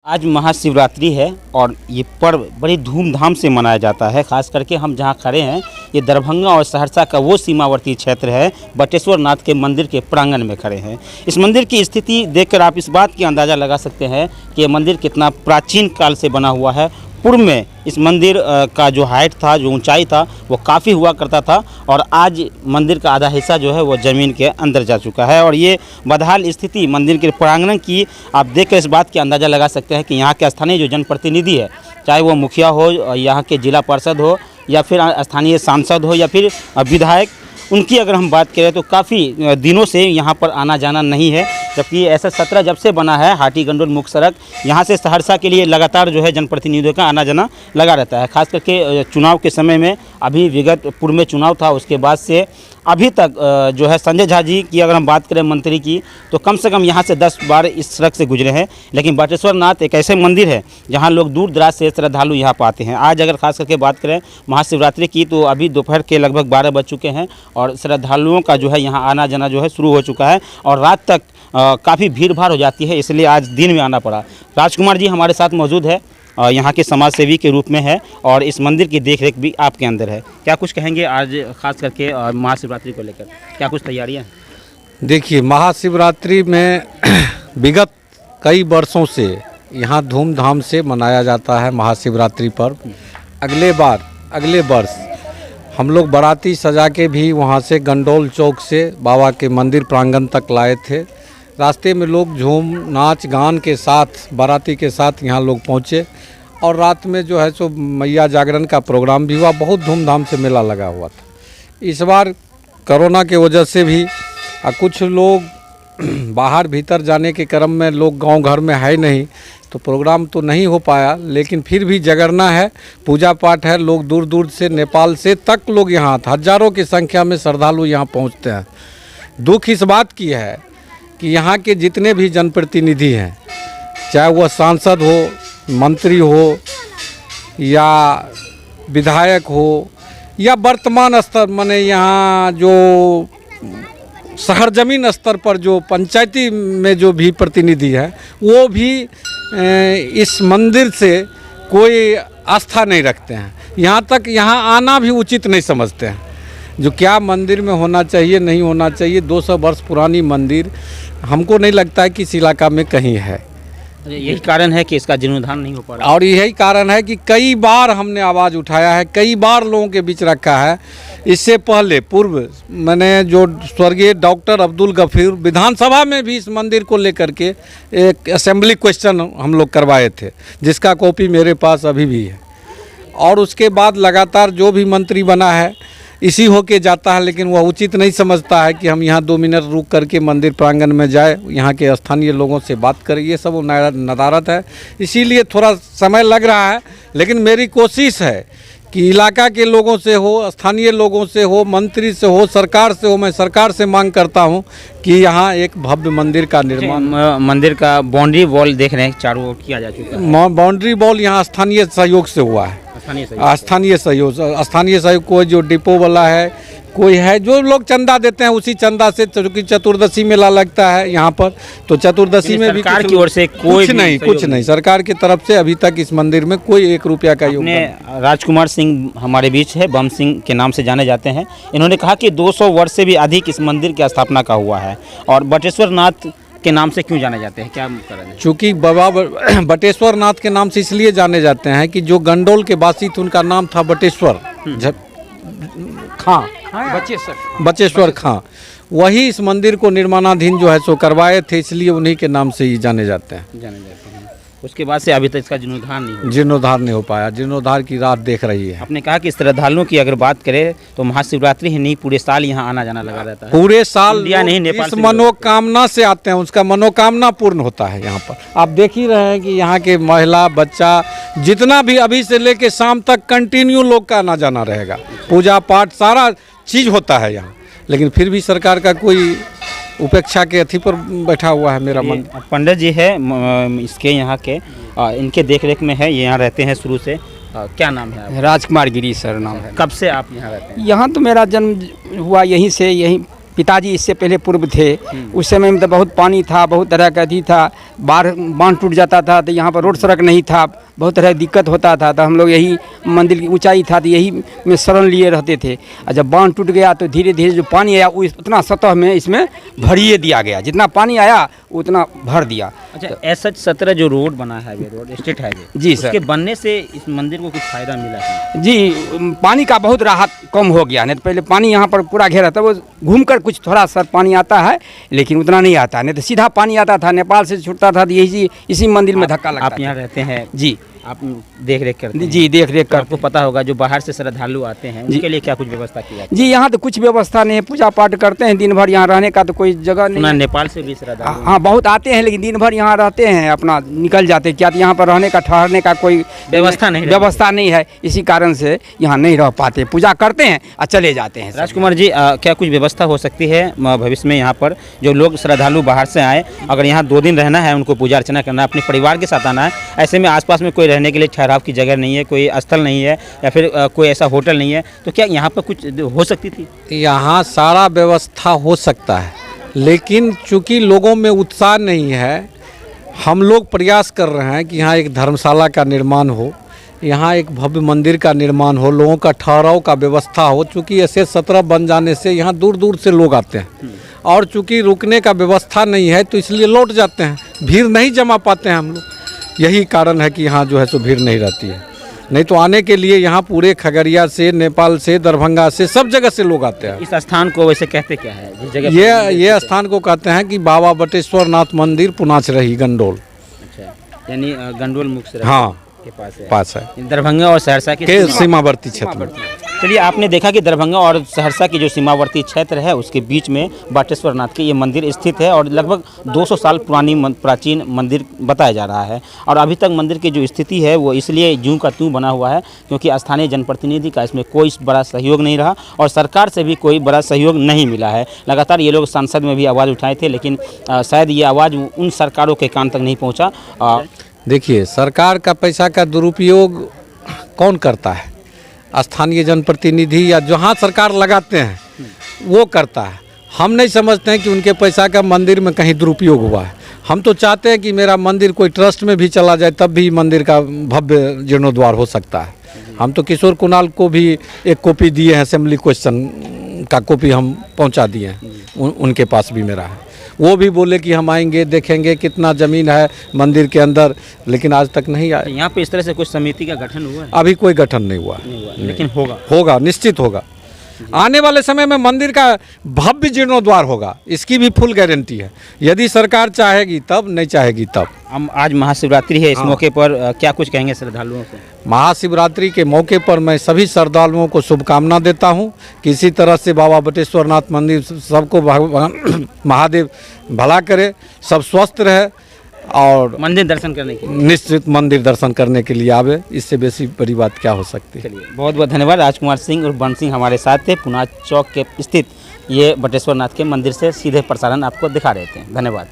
आज महाशिवरात्रि है और ये पर्व बड़ी धूमधाम से मनाया जाता है। खास करके हम जहाँ खड़े हैं ये दरभंगा और सहरसा का वो सीमावर्ती क्षेत्र है। बटेश्वर नाथ के मंदिर के प्रांगण में खड़े हैं। इस मंदिर की स्थिति देखकर आप इस बात की अंदाज़ा लगा सकते हैं कि ये मंदिर कितना प्राचीन काल से बना हुआ है। पूर्व में इस मंदिर का जो हाइट था, जो ऊंचाई था, वो काफ़ी हुआ करता था और आज मंदिर का आधा हिस्सा जो है वो ज़मीन के अंदर जा चुका है। और ये बदहाल स्थिति मंदिर के प्रांगण की आप देखकर इस बात की अंदाज़ा लगा सकते हैं कि यहाँ के स्थानीय जो जनप्रतिनिधि है, चाहे वो मुखिया हो, यहाँ के जिला पार्षद हो या फिर स्थानीय सांसद हो या फिर विधायक, उनकी अगर हम बात करें तो काफ़ी दिनों से यहाँ पर आना जाना नहीं है। जबकि ऐसा 17 जब से बना है हाटी गंडोल मुख्य सड़क, यहाँ से सहरसा के लिए लगातार जो है जनप्रतिनिधियों का आना जाना लगा रहता है। खास करके चुनाव के समय में, अभी विगत पूर्व में चुनाव था, उसके बाद से अभी तक जो है संजय झा जी की अगर हम बात करें मंत्री की, तो कम से कम यहाँ से 10 बार इस सड़क से गुजरे हैं। लेकिन बटेश्वर नाथ एक ऐसे मंदिर है जहाँ लोग दूर दराज से श्रद्धालु यहाँ पर आते हैं। आज अगर खास करके बात करें महाशिवरात्रि की, तो अभी दोपहर के लगभग 12 बज चुके हैं और श्रद्धालुओं का जो है यहाँ आना जाना जो है शुरू हो चुका है और रात तक काफ़ी भीड़ भाड़ हो जाती है, इसलिए आज दिन में आना पड़ा। राजकुमार जी हमारे साथ मौजूद है, यहाँ के समाज सेवी के रूप में है और इस मंदिर की देखरेख भी आपके अंदर है। क्या कुछ कहेंगे आज खास करके महाशिवरात्रि को लेकर, क्या कुछ तैयारियां हैं? देखिए, महाशिवरात्रि में विगत कई वर्षों से यहाँ धूमधाम से मनाया जाता है महाशिवरात्रि पर्व। अगले वर्ष हम लोग बाराती सजा के भी वहाँ से गंडोल चौक से बाबा के मंदिर प्रांगण तक लाए थे। रास्ते में लोग झूम नाच गान के साथ बाराती के साथ यहाँ लोग पहुँचे और रात में जो है सो मैया जागरण का प्रोग्राम भी हुआ। बहुत धूमधाम से मेला लगा हुआ था। इस बार कोरोना के वजह से भी कुछ लोग बाहर भीतर जाने के क्रम में लोग गांव घर में है नहीं, तो प्रोग्राम तो नहीं हो पाया। लेकिन फिर भी जगरना है, पूजा पाठ है, लोग दूर दूर से नेपाल से तक लोग यहाँ हज़ारों की संख्या में श्रद्धालु यहाँ पहुँचते हैं। दुख इस बात की है कि यहाँ के जितने भी जनप्रतिनिधि हैं, चाहे वह सांसद हो, मंत्री हो या विधायक हो या वर्तमान स्तर माने यहाँ जो शहर ज़मीन स्तर पर जो पंचायती में जो भी प्रतिनिधि है, वो भी इस मंदिर से कोई आस्था नहीं रखते हैं। यहाँ तक यहाँ आना भी उचित नहीं समझते हैं। जो क्या मंदिर में होना चाहिए, नहीं होना चाहिए, 200 वर्ष पुरानी मंदिर हमको नहीं लगता है कि इस इलाका में कहीं है। यही कारण है कि इसका जीर्णोद्धार नहीं हो पा रहा और यही कारण है कि कई बार हमने आवाज़ उठाया है, कई बार लोगों के बीच रखा है। इससे पहले पूर्व मैंने जो स्वर्गीय डॉक्टर अब्दुल गफूर विधानसभा में भी इस मंदिर को लेकर के एक असेंबली क्वेश्चन हम लोग करवाए थे, जिसका कॉपी मेरे पास अभी भी है। और उसके बाद लगातार जो भी मंत्री बना है इसी होके जाता है, लेकिन वह उचित नहीं समझता है कि हम यहाँ 2 मिनट रुक करके मंदिर प्रांगण में जाए, यहाँ के स्थानीय लोगों से बात करें। ये सब नदारत है, इसीलिए थोड़ा समय लग रहा है। लेकिन मेरी कोशिश है कि इलाका के लोगों से हो, स्थानीय लोगों से हो, मंत्री से हो, सरकार से हो, मैं सरकार से मांग करता हूँ कि यहाँ एक भव्य मंदिर का निर्माण। मंदिर का बाउंड्री वॉल देख रहे हैं चारों ओर किया जा चुका है। बाउंड्री वॉल यहाँ स्थानीय सहयोग से हुआ है। स्थानीय सहयोग कोई जो डिपो वाला है, कोई है जो लोग चंदा देते हैं, उसी चंदा से, क्योंकि चतुर्दशी मेला लगता है यहाँ पर, तो चतुर्दशी में भी सरकार की ओर से कुछ नहीं सरकार की तरफ से अभी तक इस मंदिर में कोई 1 रुपया का योगदान। राजकुमार सिंह हमारे बीच है, बम सिंह के नाम से जाने जाते हैं। इन्होंने कहा कि 200 वर्ष से भी अधिक इस मंदिर की स्थापना का हुआ है और बटेश्वर नाथ के नाम से क्यों जाने जाते हैं, क्या कारण है? चूँकि बाबा बटेश्वर नाथ के नाम से इसलिए जाने जाते हैं कि जो गंडोल के वासी थे उनका नाम था बटेश्वर खां, बचेश्वर खां। वही इस मंदिर को निर्माणाधीन जो है सो करवाए थे, इसलिए उन्हीं के नाम से ही जाने जाते हैं। उसके बाद से अभी तक इसका जीर्णोद्धार नहीं हो पाया। जीर्णोद्धार की राह देख रही है। आपने कहा कि श्रद्धालुओं की अगर बात करें तो महाशिवरात्रि ही नहीं, पूरे साल यहाँ आना जाना लगा रहता है। पूरे साल इंडिया नहीं, नेपाल इस मनोकामना से आते हैं, उसका मनोकामना पूर्ण होता है। यहाँ पर आप देख ही रहे हैं कि यहाँ के महिला बच्चा जितना भी अभी से लेके शाम तक कंटिन्यू लोग का आना जाना रहेगा। पूजा पाठ सारा चीज़ होता है यहाँ, लेकिन फिर भी सरकार का कोई उपेक्षा के अथी पर बैठा हुआ है। मेरा मन पंडित जी है इसके यहाँ के, इनके देखरेख में है, ये यहाँ रहते हैं शुरू से। क्या नाम है आपका? राजकुमार गिरी सर नाम है। कब से आप यहाँ रहते हैं? यहाँ तो मेरा जन्म हुआ यहीं से, यहीं पिताजी इससे पहले पूर्व थे। उस समय में तो बहुत पानी था, बहुत तरह का अथी था, बाढ़ बांध टूट जाता था तो यहाँ पर रोड सड़क नहीं था, बहुत तरह की दिक्कत होता था, तो हम लोग यही मंदिर की ऊंचाई था तो यही में शरण लिए रहते थे। और जब बांध टूट गया तो धीरे धीरे जो पानी आया वो उतना सतह में इसमें भरिए दिया गया, जितना पानी आया उतना भर दिया। अच्छा, ऐसा 17 जो रोड बना है हाईवे रोड, स्टेट हाईवे, जी सर। उसके बनने से इस मंदिर को कुछ फायदा मिला है? जी, पानी का बहुत राहत कम हो गया, नहीं तो पहले पानी यहाँ पर पूरा घेरा था, वो घूमकर कुछ थोड़ा सा पानी आता है लेकिन उतना नहीं आता, नहीं तो सीधा पानी आता था, नेपाल से छूटता था तो यही इसी मंदिर में धक्का लगता आप यहाँ था। रहते हैं, जी आप देख रेख करते हैं? जी, देख रेख तो कर। आपको पता होगा जो बाहर से श्रद्धालु आते हैं उनके लिए क्या कुछ व्यवस्था की जाती है? जी, यहाँ तो कुछ व्यवस्था नहीं है, पूजा पाठ करते हैं दिन भर, यहाँ रहने का तो कोई जगह नहीं सुना है। नेपाल से भी श्रद्धालु हाँ, बहुत आते हैं लेकिन दिन भर यहाँ रहते हैं, अपना निकल जाते हैं, क्या तो यहाँ पर रहने का ठहरने का कोई व्यवस्था नहीं रहती। व्यवस्था नहीं है, इसी कारण से यहाँ नहीं रह पाते, पूजा करते हैं और चले जाते हैं। राजकुमार जी, क्या कुछ व्यवस्था हो सकती है भविष्य में यहाँ पर जो लोग श्रद्धालु बाहर से आए, अगर यहाँ 2 दिन रहना है, उनको पूजा अर्चना करना है, अपने परिवार के साथ आना है, ऐसे में आसपास में कोई रहने के लिए ठहराव की जगह नहीं है, कोई स्थल नहीं है या फिर कोई ऐसा होटल नहीं है, तो क्या यहाँ पर कुछ हो सकती थी? यहाँ सारा व्यवस्था हो सकता है, लेकिन चूंकि लोगों में उत्साह नहीं है, हम लोग प्रयास कर रहे हैं कि यहाँ एक धर्मशाला का निर्माण हो, यहाँ एक भव्य मंदिर का निर्माण हो, लोगों का ठहराव का व्यवस्था हो। चूँकि ऐसे 17 बन जाने से यहाँ दूर दूर से लोग आते हैं और चूँकि रुकने का व्यवस्था नहीं है तो इसलिए लौट जाते हैं, भीड़ नहीं जमा पाते हैं हम लोग। यही कारण है कि यहाँ जो है सो भीड़ नहीं रहती है, नहीं तो आने के लिए यहाँ पूरे खगड़िया से, नेपाल से, दरभंगा से, सब जगह से लोग आते हैं। इस स्थान को वैसे कहते क्या है जिस जगह ये स्थान को कहते हैं कि बाबा बटेश्वर नाथ मंदिर पुनाचरही गंडोल। अच्छा, यानी गंडोल मुख से हाँ, के पास है दरभंगा और सहरसा के सीमावर्ती क्षेत्र में। चलिए, आपने देखा कि दरभंगा और सहरसा की जो सीमावर्ती क्षेत्र है उसके बीच में बाटेश्वर नाथ के ये मंदिर स्थित है और लगभग 200 साल प्राचीन मंदिर बताया जा रहा है। और अभी तक मंदिर की जो स्थिति है वो इसलिए यूं का त्यों बना हुआ है क्योंकि स्थानीय जनप्रतिनिधि का इसमें कोई बड़ा सहयोग नहीं रहा और सरकार से भी कोई बड़ा सहयोग नहीं मिला है। लगातार ये लोग संसद में भी आवाज़ उठाए थे लेकिन शायद ये आवाज़ उन सरकारों के कान तक नहीं पहुँचा। देखिए, सरकार का पैसा का दुरुपयोग कौन करता है? स्थानीय जनप्रतिनिधि या जहाँ सरकार लगाते हैं वो करता है। हम नहीं समझते हैं कि उनके पैसा का मंदिर में कहीं दुरुपयोग हुआ है। हम तो चाहते हैं कि मेरा मंदिर कोई ट्रस्ट में भी चला जाए तब भी मंदिर का भव्य जीर्णोद्वार हो सकता है। हम तो किशोर कुणाल को भी एक कॉपी दिए हैं, असेंबली क्वेश्चन का कॉपी हम पहुंचा दिए हैं, उनके पास भी मेरा है। वो भी बोले कि हम आएंगे, देखेंगे कितना ज़मीन है मंदिर के अंदर, लेकिन आज तक नहीं आए। यहाँ पे इस तरह से कुछ समिति का गठन हुआ है? अभी कोई गठन नहीं हुआ, लेकिन होगा, निश्चित होगा। आने वाले समय में मंदिर का भव्य जीर्णोद्वार होगा, इसकी भी फुल गारंटी है। यदि सरकार चाहेगी तब, नहीं चाहेगी तब। हम आज महाशिवरात्रि है, इस मौके पर क्या कुछ कहेंगे श्रद्धालुओं को? महाशिवरात्रि के मौके पर मैं सभी श्रद्धालुओं को शुभकामना देता हूं कि इसी तरह से बाबा बटेश्वर नाथ मंदिर सबको भगवान महादेव भला करे, सब स्वस्थ रहे और मंदिर दर्शन करने के लिए निश्चित मंदिर दर्शन करने के लिए आवे। इससे बेसी बड़ी बात क्या हो सकती है। चलिए, बहुत बहुत धन्यवाद। राजकुमार सिंह और बन सिंह हमारे साथ थे। पुनाच चौक के स्थित ये बटेश्वर नाथ के मंदिर से सीधे प्रसारण आपको दिखा रहे थे। धन्यवाद।